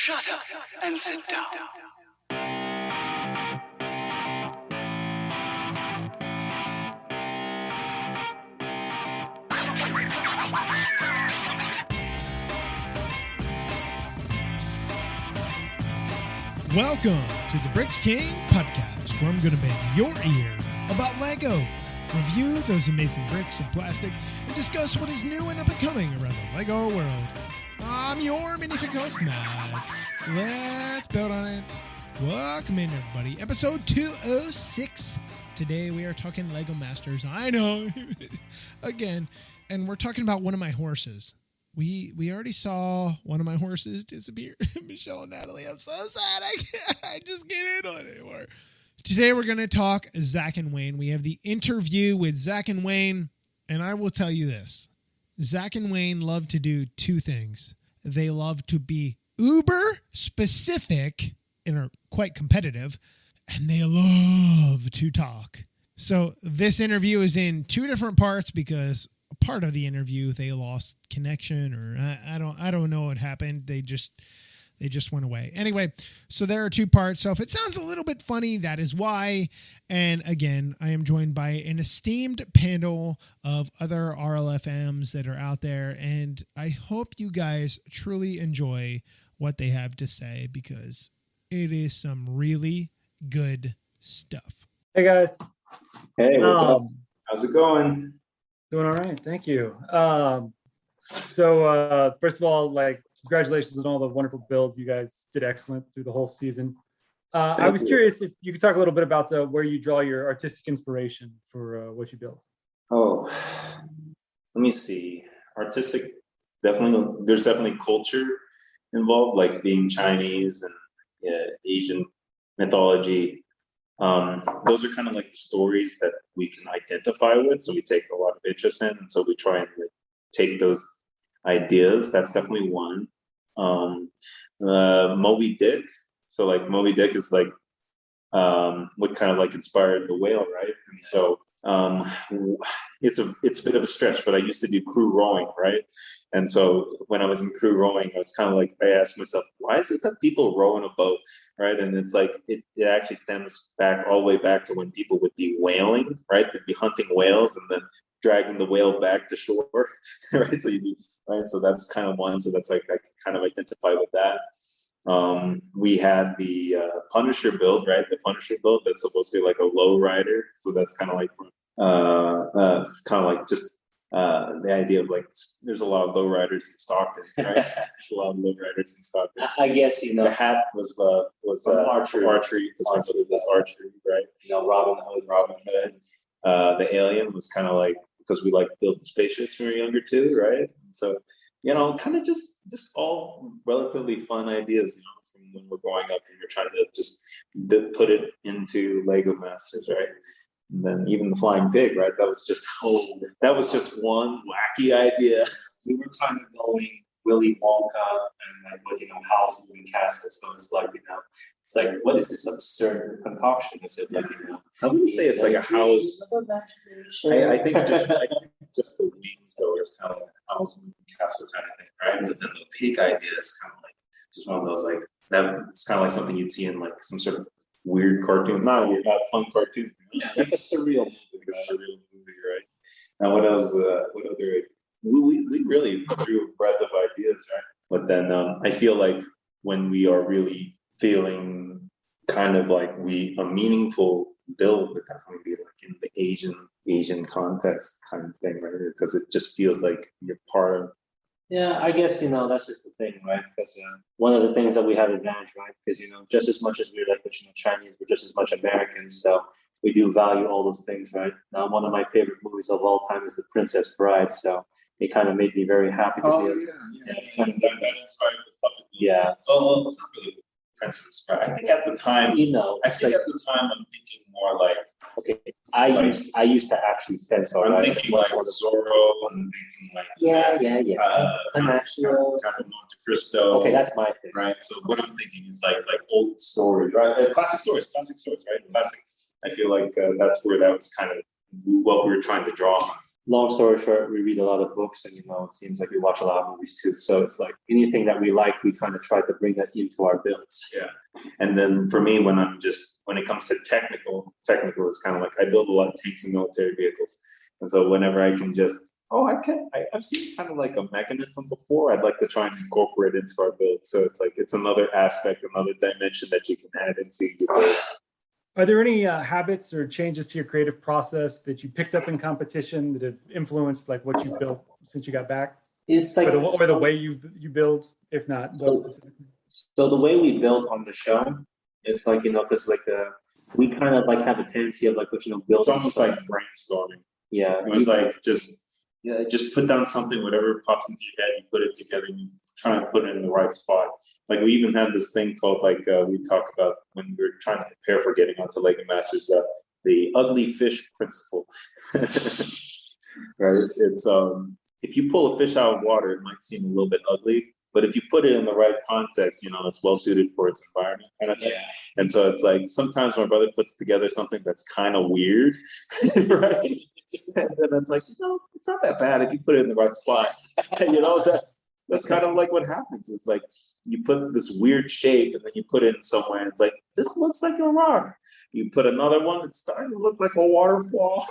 Shut up and sit down. Welcome to the Bricks King podcast, where I'm going to bend your ear about Lego, review those amazing bricks and plastic, and discuss what is new and up and coming around the Lego world. I'm your Minifigure host, Matt. Let's build on it. Welcome in, everybody. Episode 206. Today we are talking Lego Masters. I know, again, and we're talking about one of my horses. We already saw one of my horses disappear. Michelle and Natalie, I'm so sad. I just can't handle it anymore. Today we're going to talk Zach and Wayne. We have the interview with Zach and Wayne, and I will tell you this. Zach and Wayne love to do two things. They love to be uber specific and are quite competitive, and they love to talk. So this interview is in two different parts because part of the interview they lost connection, or I don't know what happened. They just went away. Anyway, so there are two parts. So if it sounds a little bit funny, that is why. And again, I am joined by an esteemed panel of other RLFMs that are out there, and I hope you guys truly enjoy what they have to say because it is some really good stuff. Hey guys. Hey, what's up? How's it going? Doing all right, thank you. So first of all, congratulations on all the wonderful builds. You guys did excellent through the whole season. I was curious if you could talk a little bit about where you draw your artistic inspiration for what you build. Oh, let me see. Artistic, definitely. There's definitely culture involved, like being Chinese and Asian mythology. Those are kind of like the stories that we can identify with, so we take a lot of interest in, and so we try and take those ideas. That's definitely one. Moby Dick. So Moby Dick is what kind of inspired the whale, right? And so it's a bit of a stretch, but I used to do crew rowing, right? And so when I was in crew rowing, I was kind of I asked myself, why is it that people row in a boat, right? And it's it actually stems back all the way back to when people would be whaling, right? They'd be hunting whales and then dragging the whale back to shore, right? So that's kind of one. So that's I can kind of identify with that. We had the Punisher build, right? The Punisher build that's supposed to be a low rider. So that's kind of just the idea of there's a lot of low riders in Stockton, right? There's a lot of low riders in Stockton. I guess the hat was archery, right? Robin Hood. The alien was kind of because we building spaceships when we were younger too, right? And so kind of just all relatively fun ideas, from when we're growing up and you're trying to just put it into Lego Masters, right? And then even the flying pig, right? That was just one wacky idea. We were kind of going Willy Wonka and house moving castles. So it's what is this absurd concoction? Is it I wouldn't say it's a house. I think just the wings though are kind of a house moving castle kind of thing, right? But then the pig idea is kind of just one of those that. It's kind of something you'd see in some sort of weird cartoon, not fun cartoon, like a surreal movie, right? Now, what else? What other? We really drew a breadth of ideas, right? But then I feel when we are really feeling kind of a meaningful build would definitely be in the Asian context kind of thing, right? Because it just feels like you're part of. Yeah, I guess, that's just the thing, right? Because one of the things that we have advantage, right? Because, just as much as we're Chinese, we're just as much Americans. So we do value all those things, right? Now, one of my favorite movies of all time is The Princess Bride. So it kind of made me very happy to be able to. That inspired the puppet. Yeah. Well, it's not really Princess Bride. I think at the time, I'm thinking more okay. I used to actually fence. I'm thinking Zorro. I'm thinking Monte Cristo. Okay, that's my thing. Right. So what I'm thinking is old stories, right? Classic stories, right? Classic. I feel that's where that was kind of what we were trying to draw on. long story short, we read a lot of books, and it seems like we watch a lot of movies too. So it's like anything that we like, we kind of try to bring that into our builds. Yeah. And then for me, when it comes to technical is kind of like I build a lot of tanks and military vehicles. And so whenever I can I've seen kind of like a mechanism before, I'd like to try and incorporate it into our build. So it's like, it's another aspect, another dimension that you can add into your builds. Are there any habits or changes to your creative process that you picked up in competition that have influenced like what you've built since you got back? It's like, or the way you build, if not, what specifically? So the way we build on the show, it's like, because like we kind of like have a tendency of like, building. It's almost like brainstorming. Yeah. It was like just put down something, whatever pops into your head, you put it together, and you try and put it in the right spot. Like we even have this thing called we talk about when we're trying to prepare for getting onto Lego Masters, the ugly fish principle. Right? It's if you pull a fish out of water, it might seem a little bit ugly, but if you put it in the right context, it's well suited for its environment kind of thing. Yeah. And so it's like sometimes my brother puts together something that's kind of weird, right? And then it's like, it's not that bad if you put it in the right spot. That's kind of like what happens. It's like you put this weird shape and then you put it in somewhere and it's like, this looks like a rock. You put another one that's starting to look like a waterfall.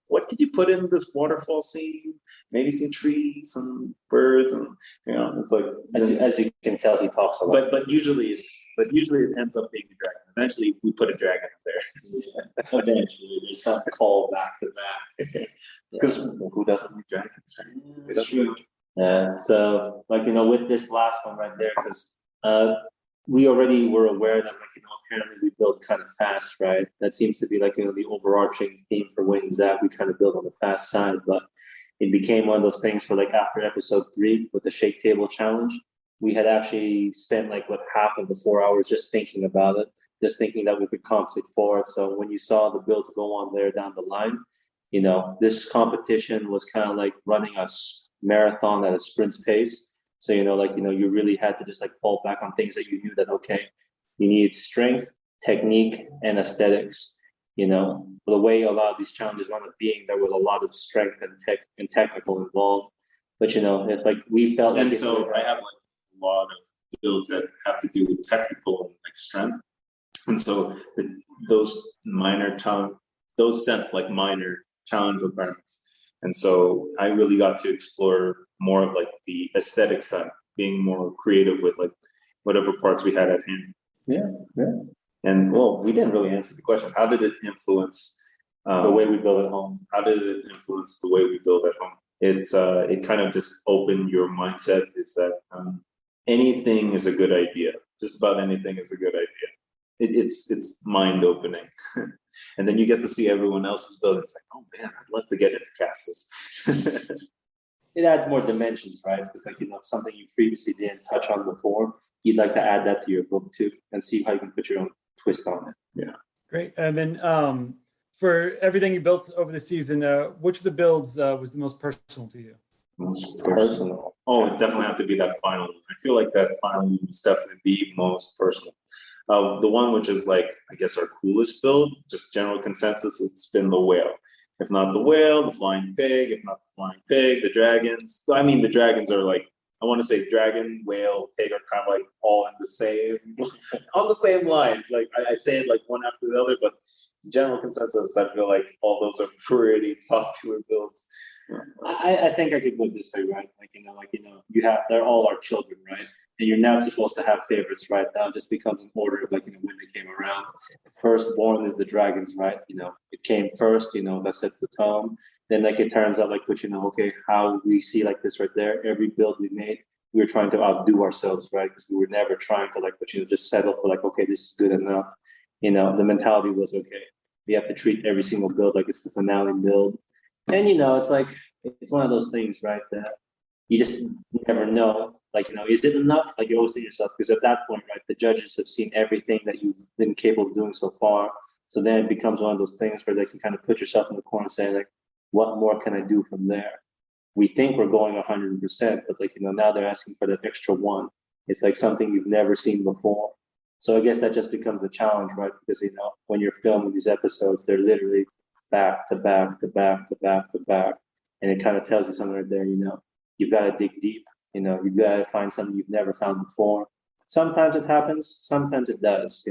What did you put in this waterfall scene? Maybe some trees, some birds, and it's like as you can tell, he talks a lot. But usually it ends up being a dragon. Eventually, we put a dragon up there. Eventually, there's some call back to that. Because who doesn't like dragons, right? That's true. Yeah. So, with this last one right there, because we already were aware that, apparently we build kind of fast, right? That seems to be the overarching theme for Wings, that we kind of build on the fast side. But it became one of those things for after episode 3 with the shake table challenge, we had actually spent half of the 4 hours just thinking about it, just thinking that we could compensate for it. So when you saw the builds go on there down the line, this competition was kind of like running a marathon at a sprint's pace. So, you really had to just fall back on things that you knew that, okay, you need strength, technique, and aesthetics. The way a lot of these challenges wound up being, there was a lot of strength and technical involved. But, if we felt and so I have a lot of builds that have to do with technical and strength. And so those sent minor challenge requirements. And so I really got to explore more of the aesthetic side, being more creative with whatever parts we had at hand. Yeah. And we didn't really answer the question. How did it influence the way we build at home? How did it influence the way we build at home? It kind of just opened your mindset. Is that anything is a good idea. Just about anything is a good idea. It's mind opening. And then you get to see everyone else's build. It's like, oh man, I'd love to get into castles. It adds more dimensions, right? Because something you previously didn't touch on before, you'd like to add that to your book too, and see how you can put your own twist on it. Yeah. Great. And then for everything you built over the season, which of the builds was the most personal to you? Most personal. Oh, it definitely have to be that final one. I feel like that final one is definitely the most personal. The one which is I guess our coolest build, just general consensus, it's been the whale. If not the whale, the flying pig. If not the flying pig, the dragons. I mean, the dragons are I want to say dragon, whale, pig are kind of all in the same, on the same line. I say it one after the other, but general consensus, I feel like all those are pretty popular builds. I think I could go this way, right? They're all our children, right? And you're not supposed to have favorites, right? That just becomes an order of when they came around. Firstborn is the dragons, right? It came first, that sets the tone. Then it turns out okay, how we see this right there, every build we made, we were trying to outdo ourselves, right? Because we were never trying to just settle for okay, this is good enough. The mentality was okay, we have to treat every single build like it's the finale build. And it's one of those things, right? That you just never know. Is it enough? You always think yourself, because at that point, right, the judges have seen everything that you've been capable of doing so far. So then it becomes one of those things where they can kind of put yourself in the corner and say, what more can I do from there? We think we're going 100%, but now they're asking for that extra one. It's something you've never seen before. So I guess that just becomes the challenge, right? Because when you're filming these episodes, they're literally back to back to back to back to back. And it kind of tells you something right there, you've got to dig deep, you've got to find something you've never found before. Sometimes it happens, sometimes it does,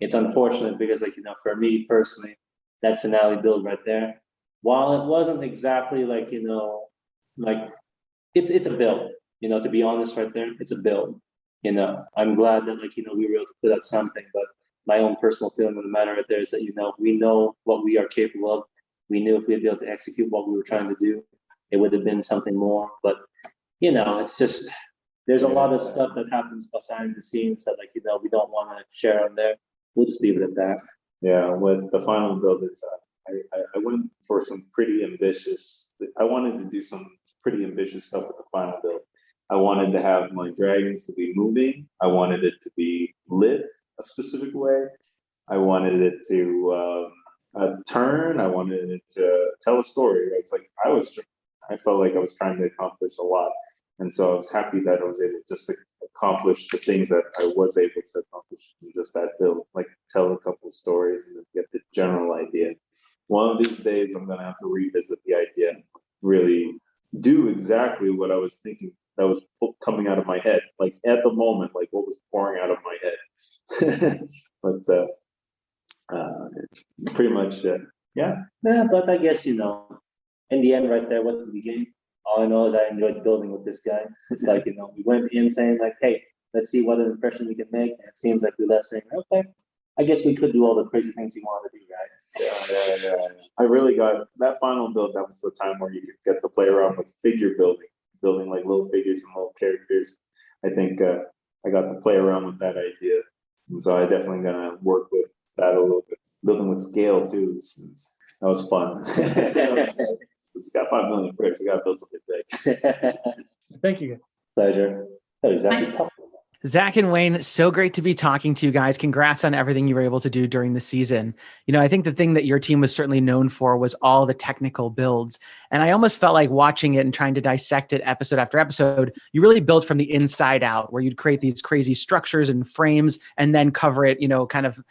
It's unfortunate because, like, for me personally, that finale build right there, while it wasn't exactly like, like it's a build, to be honest right there, it's a build. I'm glad that, like, we were able to put out something, but my own personal feeling on the matter right there is that, we know what we are capable of. We knew if we'd be able to execute what we were trying to do, it would have been something more. But, it's just, there's a lot of stuff that happens behind the scenes that, like, we don't want to share on there. We'll just leave it at that. Yeah, with the final build, I went for some pretty ambitious. I wanted to do some pretty ambitious stuff with the final build. I wanted to have my dragons to be moving. I wanted it to be lit a specific way. I wanted it to turn. I wanted it to tell a story. It's like I felt like I was trying to accomplish a lot, and so I was happy that I was able just to accomplish the things that I was able to accomplish in just that build, like tell a couple of stories and get the general idea. One of these days, I'm gonna have to revisit the idea, really do exactly what I was thinking that was coming out of my head, like at the moment, like what was pouring out of my head. But pretty much, yeah. Yeah, but I guess, in the end right there, what did we gain? All I know is I enjoyed building with this guy. It's like, we went in saying like, hey, let's see what an impression we can make. And it seems like we left saying, okay, I guess we could do all the crazy things you wanted to do, right? Yeah. I really got that final build. That was the time where you could get to play around with figure building like little figures and little characters. I think I got to play around with that idea. And so I definitely gonna work with that a little bit. Building with scale too. That was fun. You got 5 million bricks. You got to build something big. Thank you, guys. Pleasure. Oh, exactly. Zach and Wayne, so great to be talking to you guys. Congrats on everything you were able to do during the season. I think the thing that your team was certainly known for was all the technical builds. And I almost felt like watching it and trying to dissect it episode after episode, you really built from the inside out, where you'd create these crazy structures and frames and then cover it, kind of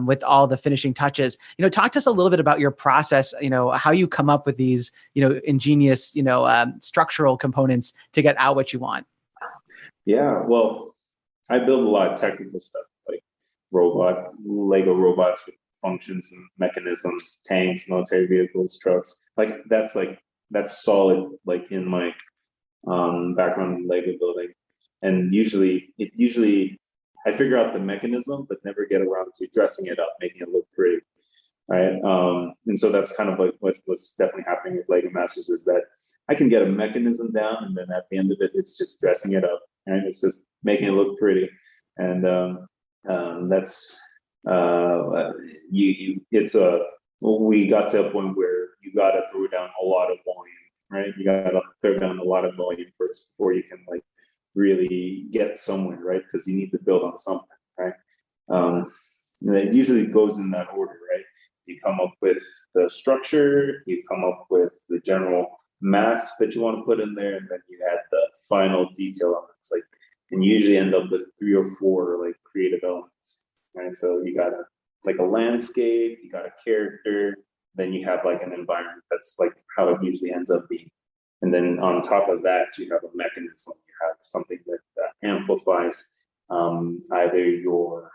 with all the finishing touches. Talk to us a little bit about your process, how you come up with these, ingenious, structural components to get out what you want. Yeah, well, I build a lot of technical stuff, like Lego robots with functions and mechanisms, tanks, military vehicles, trucks. That's solid, like in my background in Lego building. And usually I figure out the mechanism, but never get around to dressing it up, making it look pretty, right? And so that's kind of like what's definitely happening with Lego Masters, is that I can get a mechanism down, and then at the end of it, it's just dressing it up, right? It's just making it look pretty, and that's we got to a point where you got to throw down a lot of volume, right? You got to throw down a lot of volume first before you can like really get somewhere, right? Because you need to build on something, right? And it usually goes in that order, right? You come up with the structure, you come up with the general mass that you want to put in there, and then you add the final detail elements, and you usually end up with 3 or 4 like creative elements, right? So you got a landscape, you got a character, then you have like an environment. That's like how it usually ends up being. And then on top of that, you have a mechanism. You have something that amplifies either your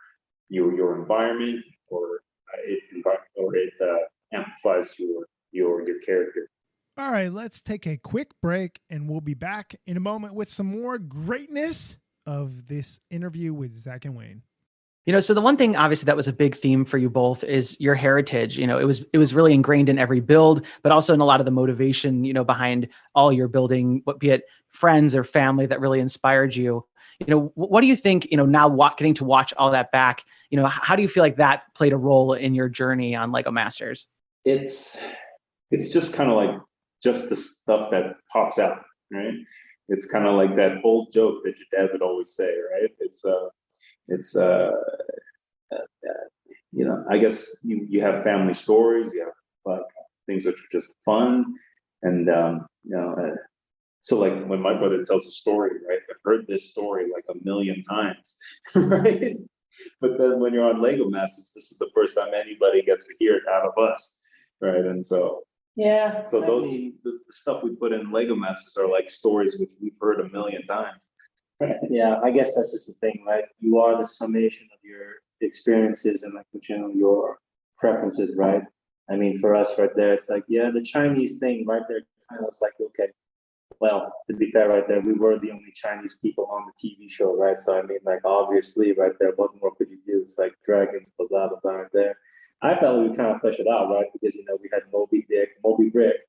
environment, or it amplifies your character. All right, let's take a quick break, and we'll be back in a moment with some more greatness of this interview with Zach and Wayne. So the one thing obviously that was a big theme for you both is your heritage. It was really ingrained in every build, but also in a lot of the motivation, behind all your building, be it friends or family that really inspired you. What do you think, now getting to watch all that back, how do you feel like that played a role in your journey on Lego Masters? It's just kind of like just the stuff that pops out, right? It's kind of like that old joke that your dad would always say, right? I guess you have family stories, you have like things which are just fun, and so like when my brother tells a story, right? I've heard this story like a million times, right? But then when you're on Lego Masters, this is the first time anybody gets to hear it out of us. right? And so Yeah. so I those mean, the stuff we put in Lego Masters are like stories which we've heard a million times. yeah, I guess that's just the thing, right? You are the summation of your experiences and like your preferences, right? I mean, for us right there, it's like, yeah, the Chinese thing right there kind of was like, okay, well, to be fair, right there, we were the only Chinese people on the TV show, right? So I mean, like obviously, right there, what more could you do? It's like dragons, blah blah blah, right there. I felt we would kind of flesh it out, right? Because we had Moby Brick.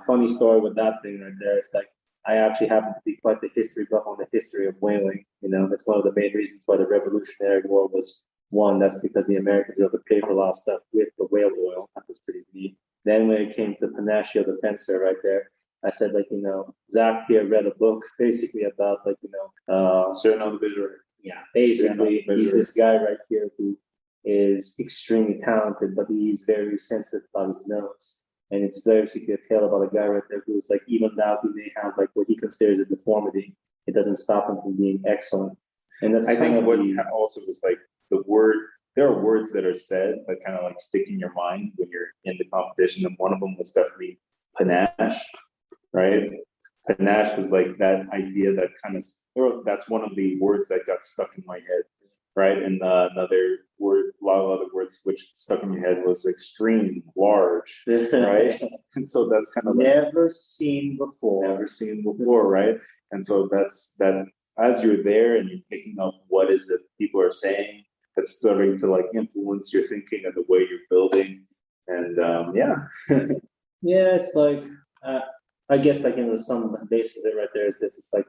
Funny story with that thing right there. It's like I actually happen to be quite the history buff on the history of whaling. That's one of the main reasons why the Revolutionary War was won. That's because the Americans were able to pay for a lot of stuff with the whale oil. That was pretty neat. Then when it came to Panaccio the Fencer, right there. I said, Zach here read a book basically about, Cyrano the Visionary. yeah, basically, he's this guy right here who is extremely talented, but he's very sensitive about his nose. And it's basically a tale about a guy right there who's like, even though he may have like what he considers a deformity, it doesn't stop him from being excellent. And that's I kind think of what also was like the word. There are words that are said that kind of like stick in your mind when you're in the competition, and one of them was definitely panache, right? Panache was like that idea that kind of, that's one of the words that got stuck in my head, right? And another word, a lot of other words which stuck in your head was extreme, large, right? And so that's kind of like, never seen before, right? And so that's that. As you're there and you're picking up what is it people are saying, that's starting to like influence your thinking and the way you're building, and yeah. Yeah, it's like, I guess some basis of it right there is this. It's like,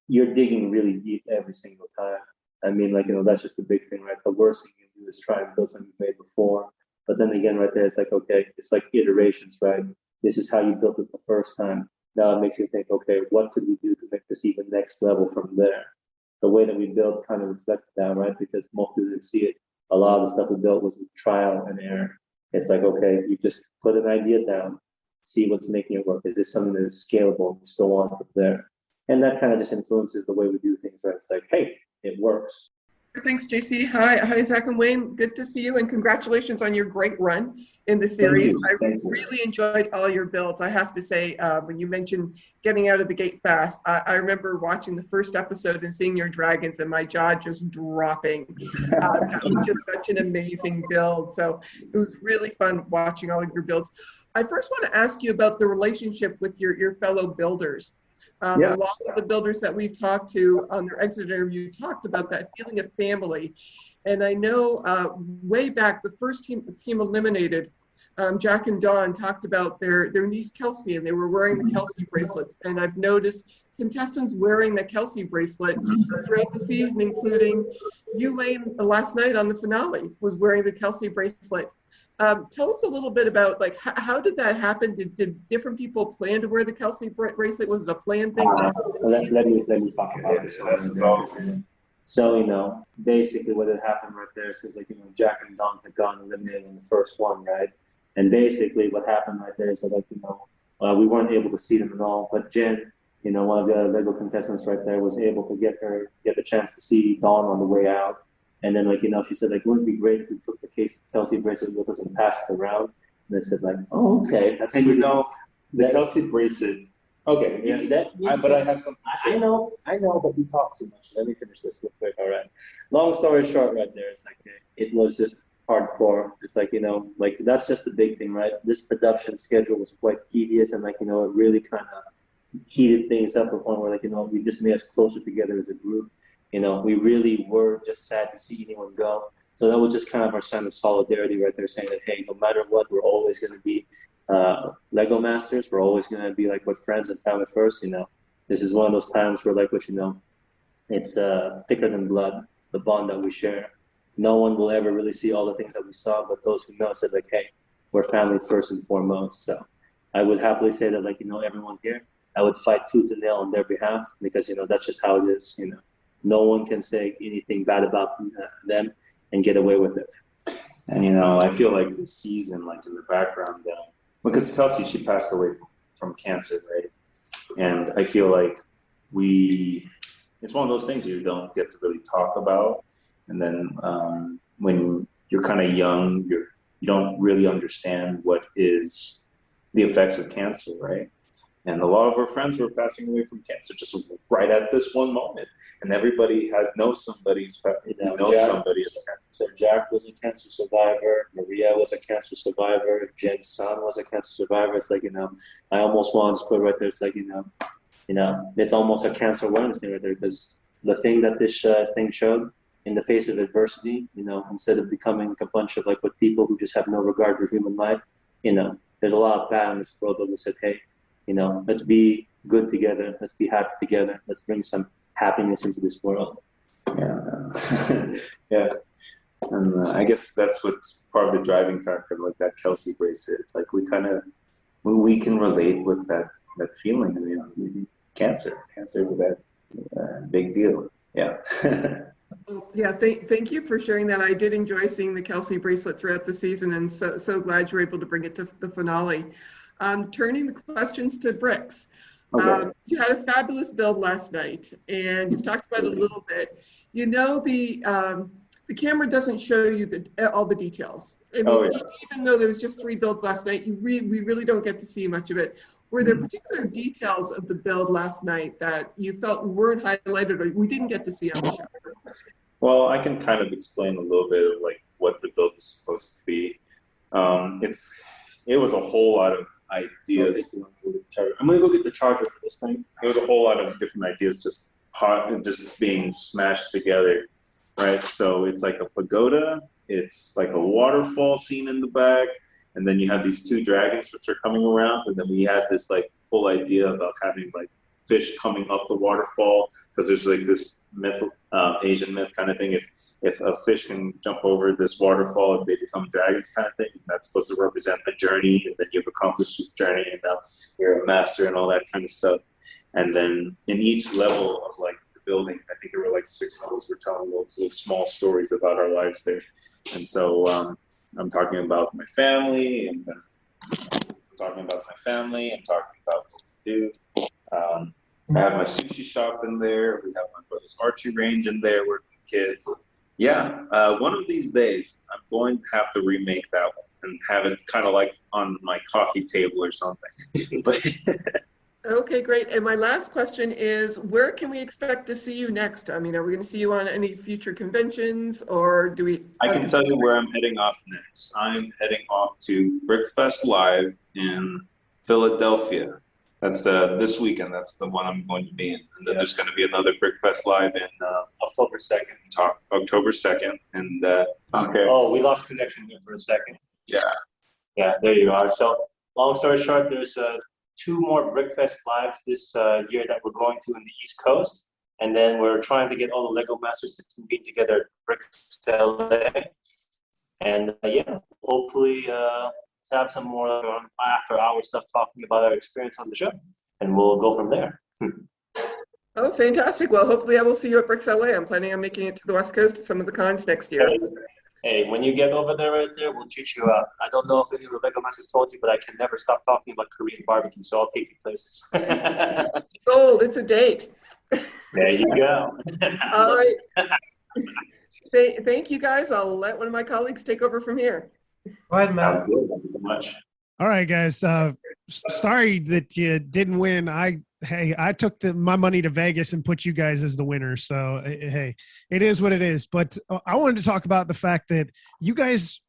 you're digging really deep every single time. I mean, that's just the big thing, right? The worst thing you can do is try and build something you've made before. But then again, right there, it's like, okay, it's like iterations, right? This is how you built it the first time. Now it makes you think, okay, what could we do to make this even next level from there? The way that we built kind of reflected that, right? Because most people didn't see it. A lot of the stuff we built was with trial and error. It's like, okay, you just put an idea down, see what's making it work. Is this something that is scalable? Just go on from there. And that kind of just influences the way we do things, right? It's like, hey, it works. Thanks, JC. Hi, Zach and Wayne. Good to see you, and congratulations on your great run in the series. Thank you. Really enjoyed all your builds. I have to say, when you mentioned getting out of the gate fast, I remember watching the first episode and seeing your dragons, and my jaw just dropping. That was just such an amazing build. So it was really fun watching all of your builds. I first want to ask you about the relationship with your fellow builders. A lot of the builders that we've talked to on their exit interview talked about that feeling of family. And I know way back, the first team eliminated, Jack and Dawn talked about their niece Kelsey, and they were wearing the Kelsey bracelets. And I've noticed contestants wearing the Kelsey bracelet throughout the season, including you, Wayne, last night on the finale, was wearing the Kelsey bracelet. Tell us a little bit about how did that happen? Did different people plan to wear the Kelsey bracelet? Was it a planned thing? Let me talk about this. So, basically what had happened right there is because Jack and Don had gotten eliminated in the first one, right? And basically what happened right there is that we weren't able to see them at all. But Jen, one of the other Lego contestants right there, was able to get the chance to see Dawn on the way out. And then, she said, wouldn't it be great if we took the Kelsey bracelet with us and passed it around? And I said, oh, okay. That's and the Kelsey bracelet. Okay, yeah. But I have something to say. I know, but we talk too much. Let me finish this real quick. All right. Long story short, right there, it's it was just hardcore. It's that's just the big thing, right? This production schedule was quite tedious, and it really kind of heated things up to the point where we just made us closer together as a group. We really were just sad to see anyone go. So that was just kind of our sign of solidarity right there, saying that, hey, no matter what, we're always going to be Lego masters. We're always going to be with friends and family first. This is one of those times where it's thicker than blood, the bond that we share. No one will ever really see all the things that we saw, but those who know said hey, we're family first and foremost. So I would happily say that everyone here, I would fight tooth and nail on their behalf, because that's just how it is. No one can say anything bad about them and get away with it. And I feel like this season, in the background, because Kelsey, she passed away from cancer, right? And I feel like it's one of those things you don't get to really talk about. And then when you're kind of young, you don't really understand what is the effects of cancer, right? And a lot of our friends were passing away from cancer just right at this one moment. And everybody knows somebody who's somebody who's cancer. So Jack was a cancer survivor. Maria was a cancer survivor. Jen's son was a cancer survivor. It's like, I almost want to put right there. It's like, it's almost a cancer awareness thing right there, because the thing that this thing showed, in the face of adversity, instead of becoming a bunch of with people who just have no regard for human life, there's a lot of bad in this world, but we said, hey, let's be good together. Let's be happy together. Let's bring some happiness into this world. Yeah. Yeah. And I guess that's what's part of the driving factor, like that Kelsey bracelet. It's like we can relate with that feeling. Cancer is a big deal. Yeah. Yeah, thank you for sharing that. I did enjoy seeing the Kelsey bracelet throughout the season, and so glad you were able to bring it to the finale. Turning the questions to Bricks. Okay. You had a fabulous build last night, and you've talked about it a little bit. The camera doesn't show you all the details. I mean, even though there was just 3 builds last night, we really don't get to see much of it. Were there particular details of the build last night that you felt weren't highlighted or we didn't get to see on the show? Well, I can kind of explain a little bit of what the build is supposed to be. It was a whole lot of ideas. I'm gonna go get the charger for this thing. It was a whole lot of different ideas just being smashed together, right? So it's like a pagoda, it's like a waterfall scene in the back, and then you have these 2 dragons which are coming around, and then we had this whole idea about having fish coming up the waterfall, because there's this myth, Asian myth kind of thing. If a fish can jump over this waterfall, they become dragons kind of thing. And that's supposed to represent a journey, and then you've accomplished your journey, and now you're a master and all that kind of stuff. And then in each level of the building, I think there were 6 levels. We're telling little small stories about our lives there. And so I'm talking about my family, and then I'm talking about what we do. I have my sushi shop in there. We have my brother's archery range in there working with kids. Yeah, one of these days, I'm going to have to remake that one and have it kind of on my coffee table or something. But Okay, great. And my last question is, where can we expect to see you next? I mean, are we going to see you on any future conventions, or do we? I can tell you where I'm heading off next. I'm heading off to BrickFest Live in Philadelphia. That's this weekend. That's the one I'm going to be in. And then there's going to be another BrickFest Live in October 2nd. October 2nd. And okay. Oh, we lost connection here for a second. Yeah. Yeah, there you are. So long story short, there's 2 more BrickFest Lives this year that we're going to in the East Coast. And then we're trying to get all the Lego Masters to convene together at Bricks LA. And hopefully have some more after hour stuff talking about our experience on the show, and we'll go from there. Oh, fantastic. Well, hopefully I will see you at Bricks LA. I'm planning on making it to the West Coast at some of the cons next year. Hey, when you get over there right there, we'll treat you out. I don't know if any of the Lego Masters told you, but I can never stop talking about Korean barbecue, so I'll take you places. Sold. It's a date. There you go. All right. Thank you, guys. I'll let one of my colleagues take over from here. Go ahead, Matt. Sounds good. Thank you so much. All right, guys. Sorry that you didn't win. I took my money to Vegas and put you guys as the winner. So hey, it is what it is. But I wanted to talk about the fact that you guys,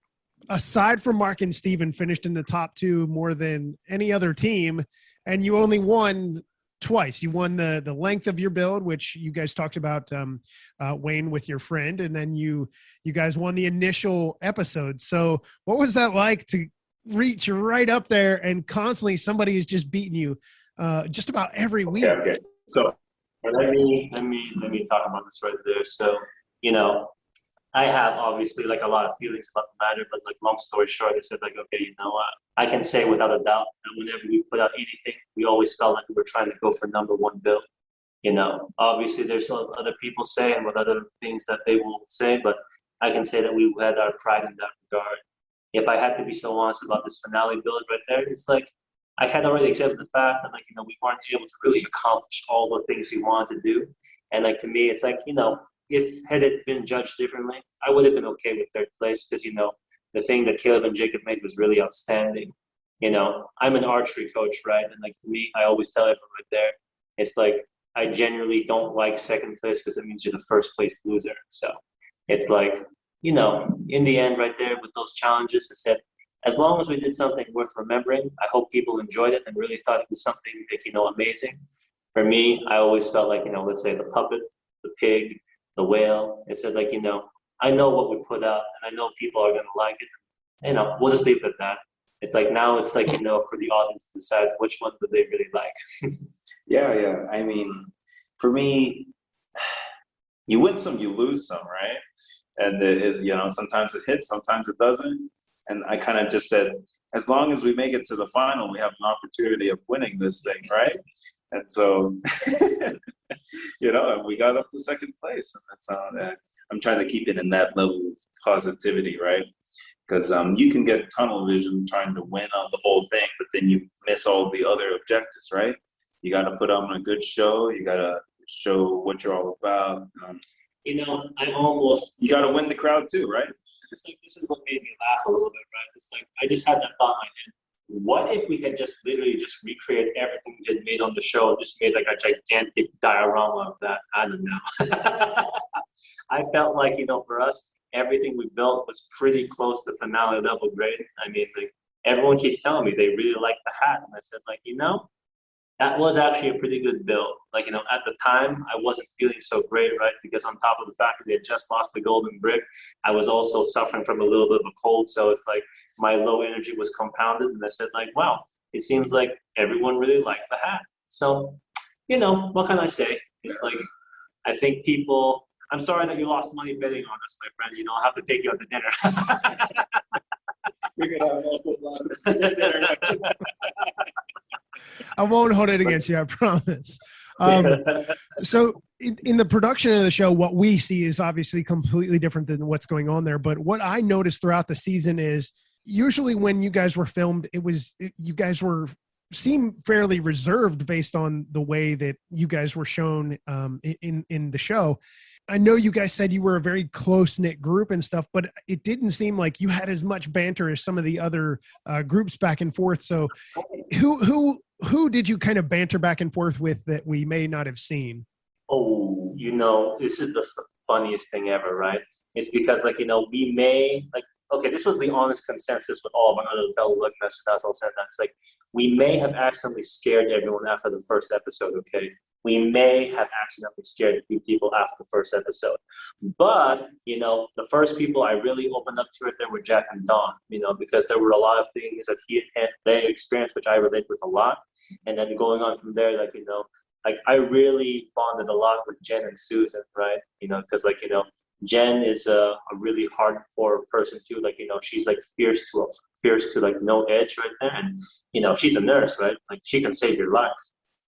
aside from Mark and Steven, finished in the top 2 more than any other team, and you only won twice. You won the length of your build, which you guys talked about, Wayne, with your friend, and then you guys won the initial episode. So what was that like to reach right up there and constantly somebody is just beating you just about every week? Okay. So let me talk about this right there. So I have obviously a lot of feelings about the matter, but long story short, I said okay, you know what? I can say without a doubt that whenever we put out anything, we always felt like we were trying to go for number 1 build. Obviously there's other people saying what other things that they will say, but I can say that we had our pride in that regard. If I had to be so honest about this finale build right there, it's I had already accepted the fact that we weren't able to really accomplish all the things we wanted to do. And to me, it's if had it been judged differently, I would have been okay with 3rd place, because the thing that Caleb and Jacob made was really outstanding. You know, I'm an archery coach, right? And like for me, I always tell everyone right there, it's like I genuinely don't like second place because it means you're the first place loser. So it's like, you know, in the end, right there with those challenges, I said, as long as we did something worth remembering, I hope people enjoyed it and really thought it was something like, you know, amazing. For me, I always felt like, you know, let's say the puppet, the pig, the whale. It said like, you know, I know what we put out and I know people are gonna like it. You know, we'll just leave it at that. It's like now it's like, you know, for the audience to decide which one do they really like. Yeah. I mean, for me, you win some, you lose some, right? And you know, sometimes it hits, sometimes it doesn't. And I kind of just said, as long as we make it to the final, we have an opportunity of winning this thing, right? And so, you know, and we got up to second place. And that's how I'm trying to keep it in that level of positivity, right? Because you can get tunnel vision trying to win on the whole thing, but then you miss all the other objectives, right? You got to put on a good show. You got to show what you're all about. You know, You got to win the crowd too, right? it's like, this is what made me laugh a little bit, right? It's like, I just had that thought in my head. What if we had just literally just recreated everything we had made on the show and just made like a gigantic diorama of that? I don't know. I felt like, you know, for us, everything we built was pretty close to finale level grade. I mean, like, everyone keeps telling me they really like the hat. And I said, like, you know, that was actually a pretty good build. Like, you know, at the time, I wasn't feeling so great, right? Because on top of the fact that they had just lost the golden brick, I was also suffering from a little bit of a cold. So it's like my low energy was compounded. And I said, like, wow, it seems like everyone really liked the hat. So, you know, what can I say? It's like, I think people, I'm sorry that you lost money betting on us, my friend. You know, I'll have to take you out to dinner. We're going to have a local dinner. I won't hold it against you, I promise. So in the production of the show, what we see is obviously completely different than what's going on there. But what I noticed throughout the season is usually when you guys were filmed, you guys seem fairly reserved based on the way that you guys were shown in the show. I know you guys said you were a very close-knit group and stuff, but it didn't seem like you had as much banter as some of the other groups back and forth. So who did you kind of banter back and forth with that we may not have seen? Oh, you know, this is just the funniest thing ever, right? It's because, like, you know, we may, like, okay, this was the honest consensus with all of our other fellow Luckmasters that's all said that. It's like, we may have accidentally scared everyone after the first episode, okay? We may have accidentally scared a few people after the first episode. But, you know, the first people I really opened up to it there were Jack and Don, you know, because there were a lot of things that they experienced, which I relate with a lot. And then going on from there, like, you know, like I really bonded a lot with Jen and Susan, right? You know, because, like, you know, Jen is a really hardcore person too. Like, you know, she's like fierce to like no edge right there. And, you know, she's a nurse, right? Like, she can save your life.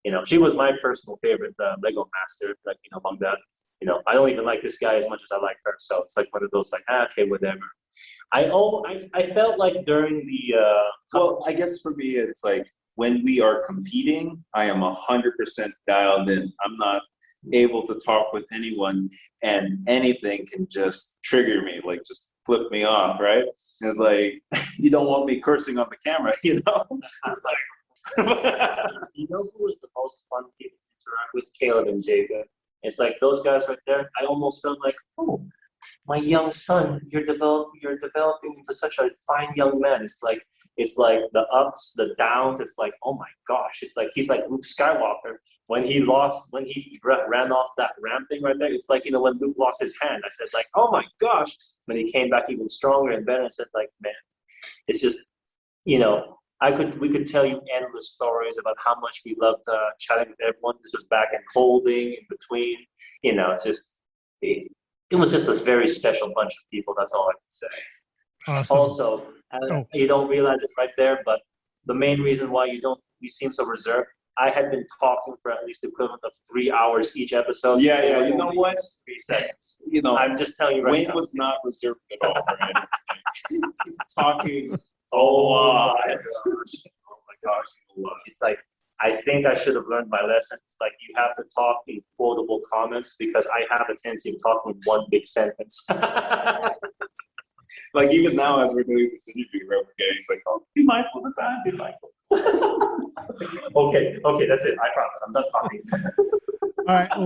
You know, she was my personal favorite Lego master. Like, you know, among that, you know, I don't even like this guy as much as I like her. So it's like one of those like, okay, whatever. I felt like during the well, I guess for me, it's like when we are competing, I am 100% dialed in. I'm not able to talk with anyone, and anything can just trigger me, like just flip me off, right? And it's like, you don't want me cursing on the camera, you know? I was like, you know who was the most fun people to interact with? Caleb and Jacob. It's like those guys right there. I almost felt like, oh, my young son, you're developing into such a fine young man. It's like the ups, the downs. It's like, oh my gosh. It's like he's like Luke Skywalker when he ran off that ramp thing right there. It's like, you know, when Luke lost his hand. I said, like, oh my gosh. When he came back even stronger and better, I said, like, man, it's just, you know, we could tell you endless stories about how much we loved chatting with everyone. This was back in holding, in between. You know, it's just it was just this very special bunch of people. That's all I can say. Awesome. Also, you don't realize it right there, but the main reason why we seem so reserved, I had been talking for at least the equivalent of 3 hours each episode. Yeah. You know what? 3 seconds. You know, I'm just telling you right Wayne now. was not reserved at all, right? Talking a Oh lot. my gosh. It's like, I think I should have learned my lesson. It's like you have to talk in quotable comments because I have a tendency of talking one big sentence. Like even now, as we're doing this interview, right, he's like, "Oh, be mindful of the time. Be mindful." Okay, that's it. I promise. I'm done talking. All right,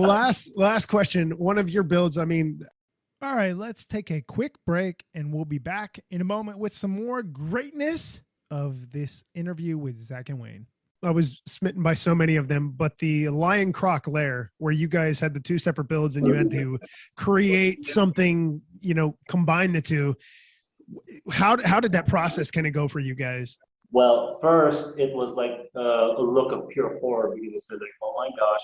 last question. One of your builds, I mean, all right, let's take a quick break and we'll be back in a moment with some more greatness of this interview with Zach and Wayne. I was smitten by so many of them, but the Lion Croc lair, where you guys had the two separate builds and you had to create something, you know, combine the two. How did that process kind of go for you guys? Well, first it was like a look of pure horror because it said like, oh my gosh,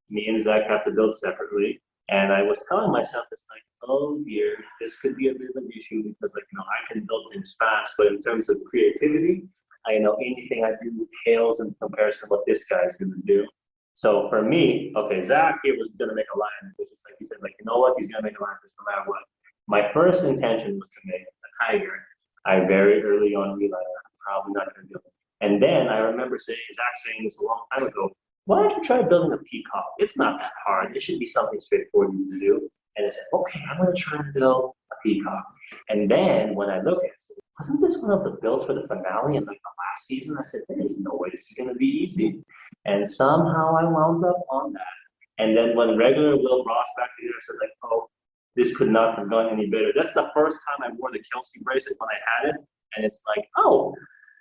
me and Zach have to build separately. And I was telling myself, it's like, oh dear, this could be a bit of an issue because like, you know, I can build things fast, but in terms of creativity, I know anything I do pales in comparison to what this guy's gonna do. So for me, okay, Zach here was gonna make a lion, which is like he said, like, you know what, he's gonna make a lion no matter what. My first intention was to make a tiger. I very early on realized I'm probably not gonna do it. And then I remember Zach saying this a long time ago, why don't you try building a peacock? It's not that hard. It should be something straightforward to do. And I said, okay, I'm gonna try and build a peacock. And then when I look at it, wasn't this one of the builds for the finale in like the last season? I said, there's no way this is gonna be easy. And somehow I wound up on that. And then when regular Will Ross back together, I said like, oh, this could not have gone any better. That's the first time I wore the Kelsey bracelet when I had it. And it's like, oh,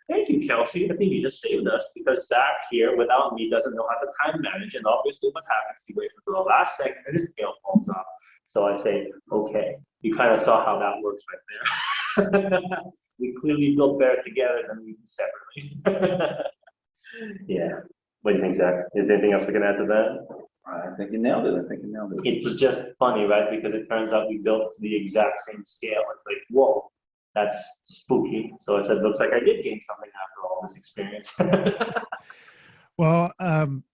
thank you, Kelsey. I think you just saved us because Zach here, without me, doesn't know how to time manage. And obviously what happens, he waits until the last second and his tail falls off. So I say, okay, you kind of saw how that works right there. We clearly built better together than we do separately. Yeah. What do you think, Zach? Is there anything else we can add to that? I think you nailed it. It was just funny, right? Because it turns out we built to the exact same scale. It's like, whoa, that's spooky. So I said, looks like I did gain something after all this experience. Well,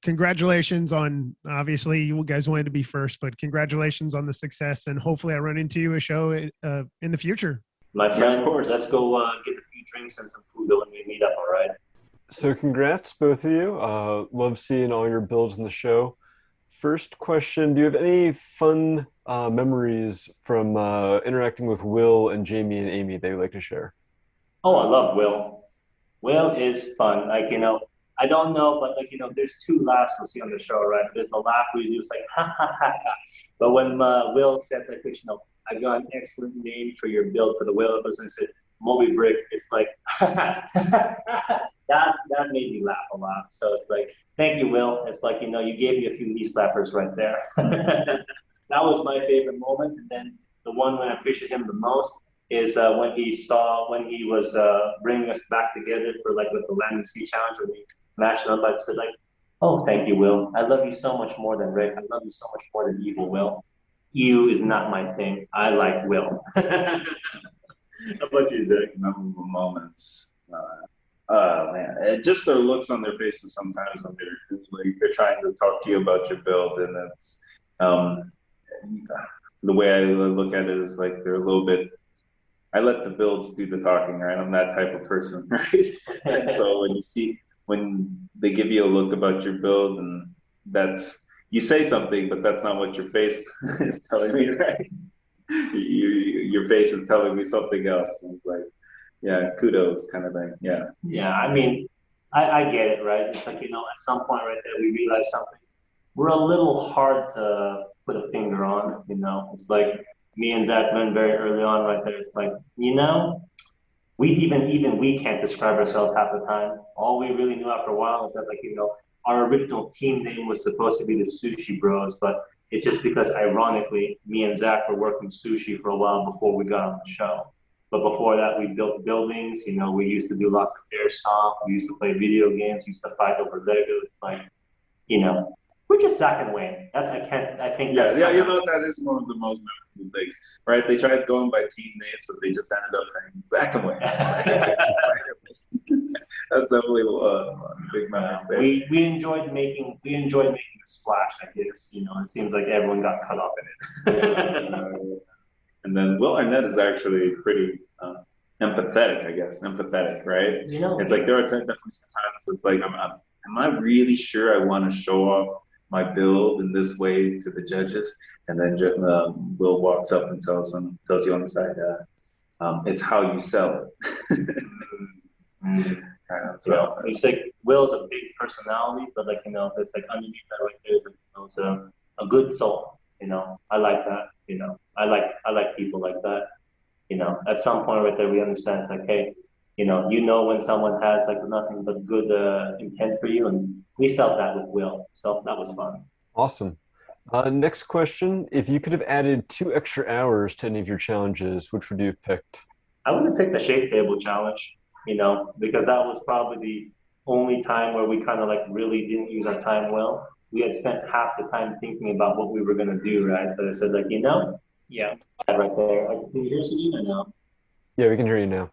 congratulations on, obviously you guys wanted to be first, but congratulations on the success, and hopefully I run into you a show in the future. My friend, of course. Let's go get a few drinks and some food when we meet up, all right? So congrats, both of you. Love seeing all your builds in the show. First question, do you have any fun memories from interacting with Will and Jamie and Amy that you'd like to share? Oh, I love Will. Will is fun. Like, you know, I don't know, but like, you know, there's two laughs you'll see on the show, right? There's the laugh where you just like, ha, ha, ha, ha. But when Will said that, you know, I got an excellent name for your build for the Will episode, and said, Moby Brick, it's like, that made me laugh a lot. So it's like, thank you, Will. It's like, you know, you gave me a few knee slappers right there. That was my favorite moment. And then the one when I appreciate him the most is when he was bringing us back together for like with the Land and Sea Challenge, where we matched up. I said like, oh, thank you, Will. I love you so much more than Rick. I love you so much more than evil Will. You is not my thing. I like Will. How about you, Zach? Memorable moments. Man, just their looks on their faces sometimes when they're trying to talk to you about your build, and it's the way I look at it is like they're a little bit. I let the builds do the talking, right? I'm that type of person, right? And so when they give you a look about your build, and you say something, but that's not what your face is telling me, right? Your face is telling me something else. And it's like, yeah, kudos kind of thing. Yeah. Yeah, I mean, I get it, right? It's like, you know, at some point right there, we realize something. We're a little hard to put a finger on, you know? It's like me and Zach learned very early on right there. It's like, you know, we can't describe ourselves half the time. All we really knew after a while is that, like, you know, our original team name was supposed to be the Sushi Bros, but it's just because, ironically, me and Zach were working sushi for a while before we got on the show. But before that, we built buildings. You know, we used to do lots of airsoft. We used to play video games. We used to fight over Legos. Like, you know, we're just Zach and Wayne. I think. Yeah, you know, that is one of the most memorable things, right? They tried going by team names, but they just ended up saying Zach and Wayne. That's definitely a big memory. We enjoyed making a splash, I guess. You know, it seems like everyone got cut off in it. And then Will Arnett is actually pretty empathetic, I guess. Empathetic, right? You know, it's like there are definitely sometimes it's like, am I really sure I want to show off my build in this way to the judges? And then Will walks up and tells you on the side, It's how you sell it. So You say Will's a big personality, but like, it's like underneath that right there is like, it's a good soul. I like that. I like people like that. At some point right there, we understand it's like, hey, when someone has like nothing but good intent for you, and we felt that with Will, so that was fun. Awesome. Next question. If you could have added 2 extra hours to any of your challenges, which would you have picked? I would have picked the shake table challenge, because that was probably the only time where we kind of like really didn't use our time well. We had spent half the time thinking about what we were going to do, right? But it said like, yeah, right there. Can you hear us again or no? Yeah, we can hear you now.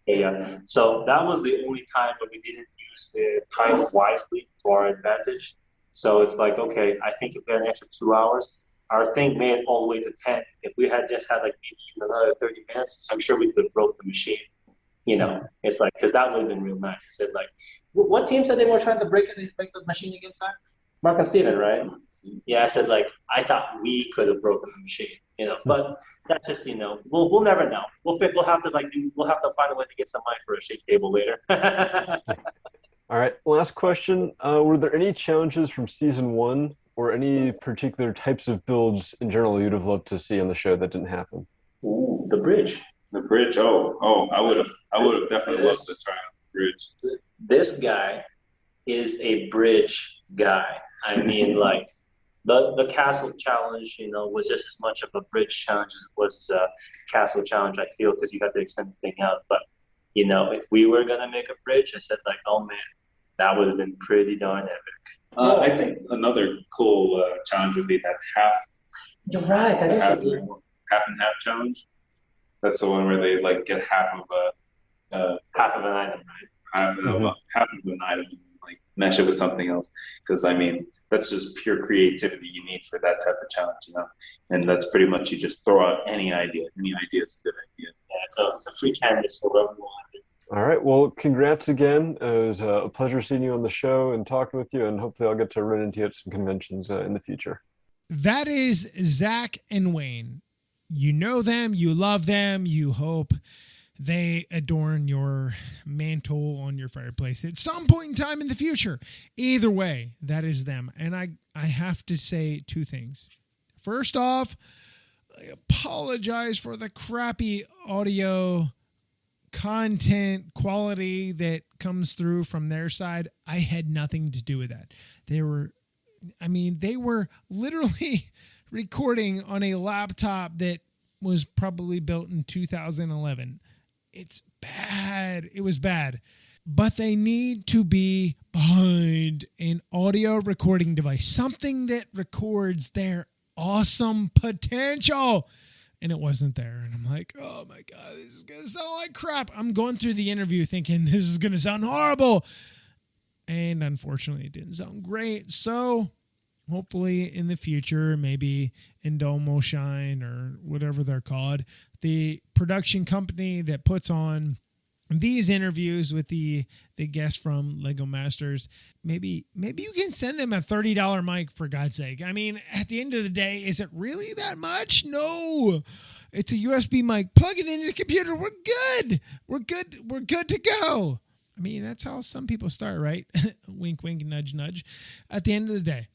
Yeah. So that was the only time where we didn't use the time wisely to our advantage. So it's like, okay, I think if we had an extra 2 hours, our thing made it all the way to 10. If we had just had like maybe even another 30 minutes, I'm sure we could have broke the machine. It's like, because that would have been real nice. I said like, what team said they were trying to break the machine against that? Mark and Steven, right? Yeah, I said like, I thought we could have broken the machine, but that's just, we'll never know. We'll have to find a way to get some money for a shake table later. All right, last question. Were there any challenges from season 1 or any particular types of builds in general you'd have loved to see on the show that didn't happen? Ooh, the bridge. The bridge. Oh, I would have definitely loved to try out the bridge. This guy is a bridge guy. I mean, like the castle challenge, was just as much of a bridge challenge as it was a castle challenge, I feel, because you got to extend the thing out. But, if we were going to make a bridge, I said, like, oh, man, that would have been pretty darn epic. I think another cool challenge would be that half. You're right. That is half and half challenge. That's the one where they like get half of an item, right? Half of an item, and like mesh it with something else. Because I mean, that's just pure creativity you need for that type of challenge, And that's pretty much you just throw out any idea. Any idea is a good idea. Yeah, it's a free canvas for whoever you want. All right. Well, congrats again. It was a pleasure seeing you on the show and talking with you, and hopefully I'll get to run into you at some conventions in the future. That is Zach and Wayne. You know them, you love them, you hope they adorn your mantle on your fireplace at some point in time in the future. Either way, that is them. And I have to say 2 things. First off, I apologize for the crappy audio content quality that comes through from their side. I had nothing to do with that. They were literally recording on a laptop that was probably built in 2011. It's bad. It was bad. But they need to be behind an audio recording device, something that records their awesome potential. And it wasn't there. And I'm like, oh my God, this is going to sound like crap. I'm going through the interview thinking this is going to sound horrible. And unfortunately, it didn't sound great. So hopefully in the future, maybe Indomoshine or whatever they're called, the production company that puts on these interviews with the guests from Lego Masters, maybe you can send them a $30 mic, for God's sake. I mean, at the end of the day, is it really that much? No, it's a USB mic. Plug it into the computer. We're good. We're good to go. I mean, that's how some people start, right? Wink, wink, nudge, nudge. At the end of the day,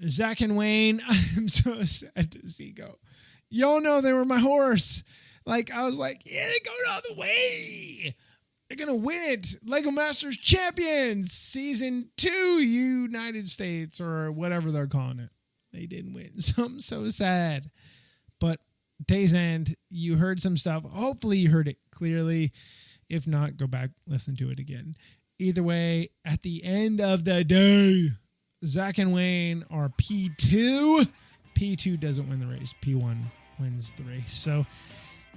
Zach and Wayne, I'm so sad to see go. Y'all know they were my horse. Like, I was like, yeah, they're going all the way. They're going to win it. Lego Masters Champions Season 2 United States or whatever they're calling it. They didn't win. So I'm so sad. But Day's End, you heard some stuff. Hopefully you heard it clearly. If not, go back, listen to it again. Either way, at the end of the day, Zach and Wayne are P2. P2 doesn't win the race. P1 wins the race. So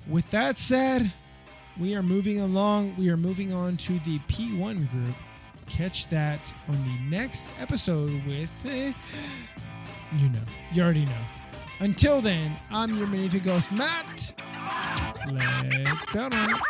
with that said, we are moving along. We are moving on to the P1 group. Catch that on the next episode with, you already know. Until then, I'm your Minifigure host, Matt. Let's build on it.